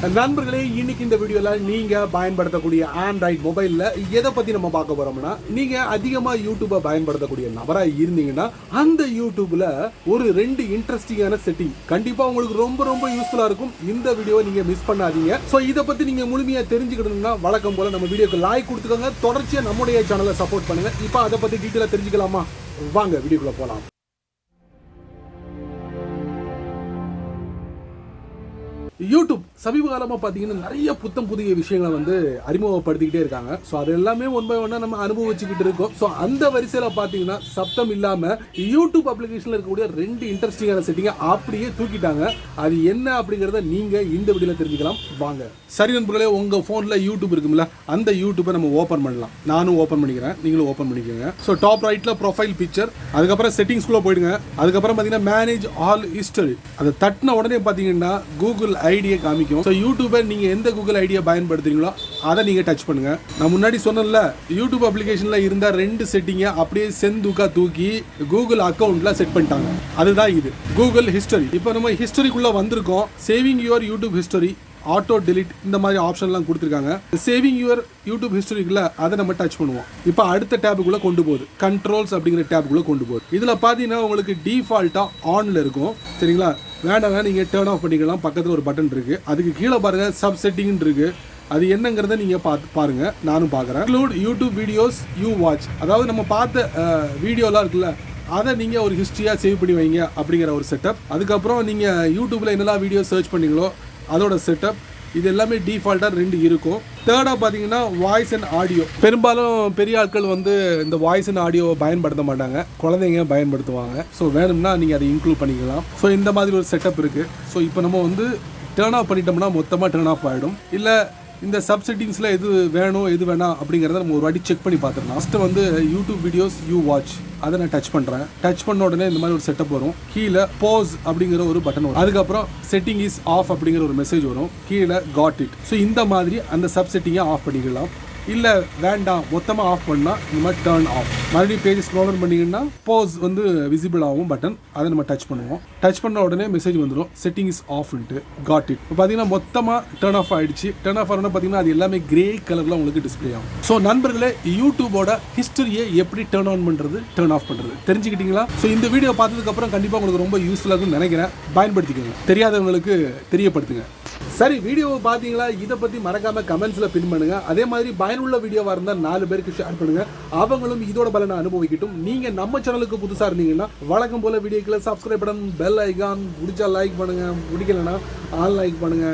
நண்பர்களே, இன்னைக்கு இந்த வீடியோல நீங்க பயன்படுத்தக்கூடிய ஆண்ட்ராய்டு மொபைல்ல எதை பத்தி நம்ம பார்க்க போறோம்னா, நீங்க அதிகமா யூடியூபை பயன்படுத்தக்கூடிய நபரா இருந்தீங்கன்னா அந்த யூடியூப்ல ஒரு 2 இன்ட்ரெஸ்டிங்கான செட்டிங் கண்டிப்பா உங்களுக்கு ரொம்ப ரொம்ப யூஸ்ஃபுல்லா இருக்கும். இந்த வீடியோவை நீங்க மிஸ் பண்ணாதீங்க. சோ இத பத்தி நீங்க முழுமையா தெரிஞ்சுக்கணும்னா வழக்கம் போல நம்ம வீடியோக்கு லைக் கொடுத்துக்கோங்க. தொடர்ச்சியா நம்முடைய சேனலை சப்போர்ட் பண்ணுங்க. இப்போ அதை பத்தி டீட்டெயிலா தெரிஞ்சுக்கலாமா? வாங்க வீடியோக்குள்ள போலாம். யூடியூப் சமீப காலமாக பார்த்தீங்கன்னா நிறைய புதிய விஷயங்களை வந்து அறிமுகப்படுத்திக்கிட்டே இருக்காங்க. ஸோ அது எல்லாமே ஒன் பை ஒன்னாக நம்ம அனுபவிச்சுக்கிட்டு இருக்கோம். ஸோ அந்த வரிசையில் பார்த்தீங்கன்னா சப்தம் இல்லாமல் யூடியூப் அப்ளிகேஷனில் இருக்கக்கூடிய 2 இன்ட்ரெஸ்டிங்கான செட்டிங்கை அப்படியே தூக்கிட்டாங்க. அது என்ன அப்படிங்கிறத நீங்கள் இந்த வீடியோவில் தெரிஞ்சுக்கலாம். வாங்க. சரி நண்பர்களே, உங்கள் ஃபோனில் யூடியூப் இருக்கும்ல, அந்த யூடியூப்பை நம்ம ஓப்பன் பண்ணலாம். நானும் ஓப்பன் பண்ணிக்கிறேன், நீங்களும் ஓப்பன் பண்ணிக்கோங்க. ஸோ டாப் ரைட்டில் ப்ரொஃபைல் பிக்சர், அதுக்கப்புறம் செட்டிங்ஸ்குள்ளே போயிடுங்க. அதுக்கப்புறம் பார்த்தீங்கன்னா மேனேஜ் ஆல் ஹிஸ்டரி, அதை தட்டின உடனே பார்த்தீங்கன்னா கூகுள் ஐடியை காமிக்கும். ஸோ யூடியூபை நீங்கள் எந்த கூகுள் ஐடியை பயன்படுத்துறீங்களோ அதை நீங்கள் டச் பண்ணுங்க. நான் முன்னாடி சொன்னேன்ல, யூடியூப் அப்ளிகேஷனில் இருந்த 2 செட்டிங்கை அப்படியே செந்துக்கா தூக்கி கூகுள் அக்கௌண்ட்ல செட் பண்ணிட்டாங்க. அதுதான் இது கூகுள் ஹிஸ்டரி. இப்போ நம்ம ஹிஸ்டரிக்குள்ள வந்திருக்கோம். Saving your YouTube history, auto delete, இந்த மாதிரி ஆப்ஷன்லாம் கொடுத்துருக்காங்க. சேவிங் யுவர் யூடியூப் ஹிஸ்டரிக்குள்ள அதை நம்ம டச் பண்ணுவோம். இப்போ அடுத்த டேபுக்குள்ள கொண்டு போகுது, கண்ட்ரோல்ஸ் அப்படிங்கிற டேபுக்குள்ள கொண்டு போகுது. இதில் பார்த்தீங்கன்னா உங்களுக்கு டிஃபால்ட்டாக ஆனில் இருக்கும். சரிங்களா? வேண்டாம், நீங்கள் டேர்ன் ஆஃப் பண்ணிக்கலாம். பக்கத்தில் ஒரு பட்டன் இருக்குது, அதுக்கு கீழே பாருங்கள் சப் செட்டிங்னு இருக்குது. அது என்னங்கிறத நீங்கள் பாருங்க, நானும் பார்க்குறேன். Include YouTube videos you watch, அதாவது நம்ம பார்த்த வீடியோலாம் இருக்குல்ல, அதை நீங்கள் ஒரு ஹிஸ்ட்ரியாக சேவ் பண்ணி வைங்க அப்படிங்கிற ஒரு செட்டப். அதுக்கப்புறம் நீங்கள் யூடியூப்பில் என்னெல்லாம் வீடியோ சர்ச் பண்ணீங்களோ அதோட செட்டப். இது எல்லாமே டிஃபால்ட்டாக 2 இருக்கும். தேர்டாக பார்த்தீங்கன்னா வாய்ஸ் அண்ட் ஆடியோ. பெரும்பாலும் பெரிய ஆட்கள் வந்து இந்த வாய்ஸ் அண்ட் ஆடியோவை பயன்படுத்த மாட்டாங்க, குழந்தைங்க பயன்படுத்துவாங்க. ஸோ வேணும்னா நீங்கள் அதை இன்க்ளூட் பண்ணிக்கலாம். ஸோ இந்த மாதிரி ஒரு செட்டப் இருக்குது. ஸோ இப்போ நம்ம வந்து டேர்ன் ஆஃப் பண்ணிட்டோம்னா மொத்தமாக டேர்ன் ஆஃப் ஆகிடும். இல்லை இந்த சப் செட்டிங்ஸில் எது வேணும் எது வேணாம் அப்படிங்கிறத நம்ம ஒரு வாட்டி செக் பண்ணி பார்த்துக்கலாம். ஃபஸ்ட்டு வந்து யூடியூப் வீடியோஸ் யூ வாட்ச், அதை நான் டச் பண்ணுறேன். டச் பண்ண உடனே இந்த மாதிரி ஒரு செட்டப் வரும். கீழே பாஸ் அப்படிங்கிற ஒரு பட்டன் வரும். அதுக்கப்புறம் செட்டிங் இஸ் ஆஃப் அப்படிங்கிற ஒரு மெசேஜ் வரும். கீழே காட் இட். ஸோ இந்த மாதிரி அந்த சப் செட்டிங்கை ஆஃப் பண்ணிக்கலாம். இல்லை வேண்டாம், மொத்தமாக ஆஃப் பண்ணால் இந்த மாதிரி டர்ன் ஆஃப். மறுபடியும் பேஜ் ஸ்க்ரோல் பண்ணிங்கன்னா பாஸ் வந்து விசிபிள் ஆகும் பட்டன், அதை நம்ம டச் பண்ணுவோம். டச் பண்ண உடனே மெசேஜ் வந்துடும், செட்டிங் இஸ் ஆஃப்ன்ட்டு, காட் இட். இப்போ பார்த்தீங்கன்னா மொத்தமாக டர்ன் ஆஃப் ஆகிடுச்சு. டர்ன் ஆஃப் ஆகணும்னா பார்த்தீங்கன்னா அது எல்லாமே கிரே கலரில் உங்களுக்கு டிஸ்பிளே ஆகும். ஸோ நண்பர்களே, யூடியூபோட ஹிஸ்டரியை எப்படி டர்ன் ஆன் பண்ணுறது, டர்ன் ஆஃப் பண்ணுறது தெரிஞ்சுக்கிட்டீங்களா? ஸோ இந்த வீடியோ பார்த்ததுக்கப்புறம் கண்டிப்பாக உங்களுக்கு ரொம்ப யூஸ்ஃபுல்லாக இருக்கும்னு நினைக்கிறேன். பயன்படுத்திக்கோங்க, தெரியாதவங்களுக்கு தெரியப்படுத்துங்க. சரி, வீடியோவை பார்த்தீங்களா? இதை பற்றி மறக்காம கமெண்ட்ஸில் பின் பண்ணுங்க. அதே மாதிரி பயனுள்ள வீடியோவாக இருந்தால் 4 பேருக்கு ஷேர் பண்ணுங்க, அவங்களும் இதோட பலனை அனுபவிக்கட்டும். நீங்கள் நம்ம சேனலுக்கு புதுசாக இருந்தீங்கன்னா வழக்கம் போல வீடியோக்களை சப்ஸ்கிரைப் பண்ணணும், பெல் ஐகான் பிடிச்சா லைக் பண்ணுங்க, பிடிக்கலன்னா ஆன் லைக் பண்ணுங்க.